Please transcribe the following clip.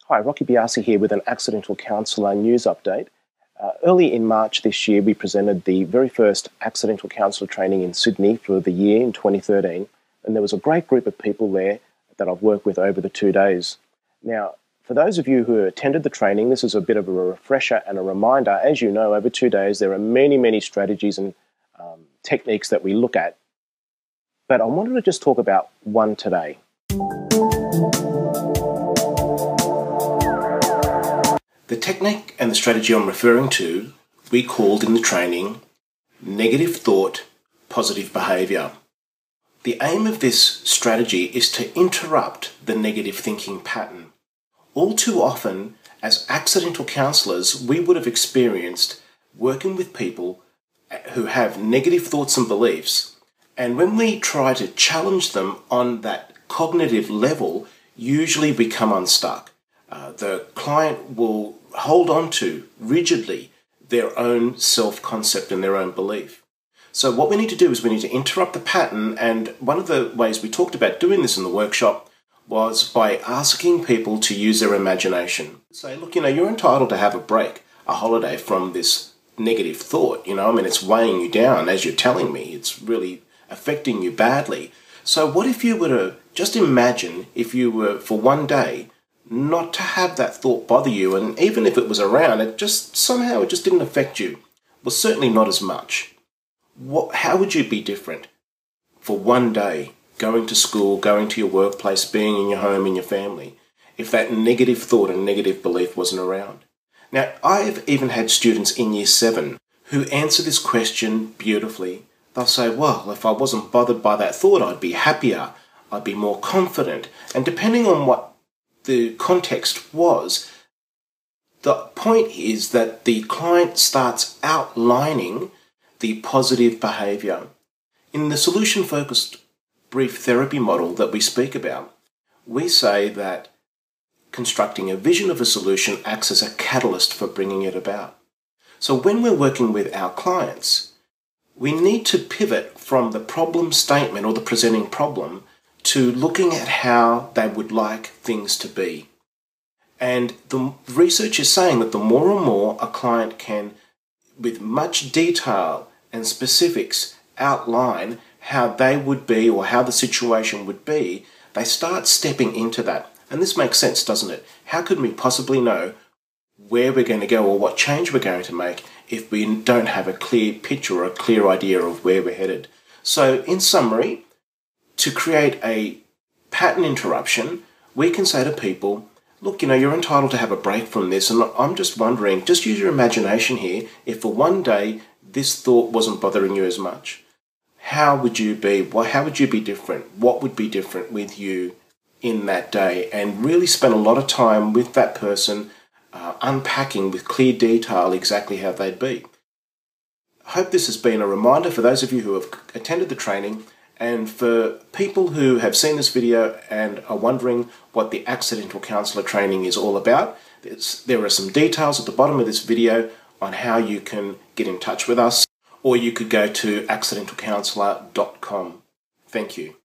Hi, Rocky Biasi here with an Accidental Counsellor news update. Early in March this year, we presented the very first Accidental Counsellor training in Sydney for the year in 2013, and there was a great group of people there that I've worked with over the 2 days. Now, for those of you who attended the training, this is a bit of a refresher and a reminder. As you know, over 2 days, there are many strategies and techniques that we look at, but I wanted to just talk about one today. The technique and the strategy I'm referring to, we called in the training negative thought, positive behaviour. The aim of this strategy is to interrupt the negative thinking pattern. All too often, as accidental counsellors, we would have experienced working with people who have negative thoughts and beliefs, and when we try to challenge them on that cognitive level, usually we come unstuck. The client will hold on to rigidly their own self-concept and their own belief. So what we need to do is we need to interrupt the pattern, and one of the ways we talked about doing this in the workshop was by asking people to use their imagination. Say, look, you're entitled to have a break, a holiday from this negative thought. It's weighing you down, as you're telling me. It's really affecting you badly. So what if you were to just imagine if you were, for one day, not to have that thought bother you, and even if it was around, it just didn't affect you. Well, certainly not as much. How would you be different for one day, going to school, going to your workplace, being in your home, in your family, if that negative thought and negative belief wasn't around? Now, I've even had students in Year 7 who answer this question beautifully. They'll say, well, if I wasn't bothered by that thought, I'd be happier, I'd be more confident. And depending on what the context was, the point is that the client starts outlining the positive behaviour. In the solution-focused brief therapy model that we speak about, we say that constructing a vision of a solution acts as a catalyst for bringing it about. So when we're working with our clients, we need to pivot from the problem statement or the presenting problem to looking at how they would like things to be. And the research is saying that the more and more a client can, with much detail and specifics, outline how they would be or how the situation would be, they start stepping into that. And this makes sense, doesn't it? How could we possibly know where we're going to go or what change we're going to make if we don't have a clear picture or a clear idea of where we're headed? So in summary, to create a pattern interruption, we can say to people, look, you're entitled to have a break from this, and I'm just wondering, just use your imagination here, if for one day this thought wasn't bothering you as much, how would you be? How would you be different? What would be different with you in that day? And really spend a lot of time with that person, unpacking with clear detail exactly how they'd be. I hope this has been a reminder for those of you who have attended the training, and for people who have seen this video and are wondering what the Accidental Counsellor training is all about, there are some details at the bottom of this video on how you can get in touch with us, or you could go to accidentalcounsellor.com. Thank you.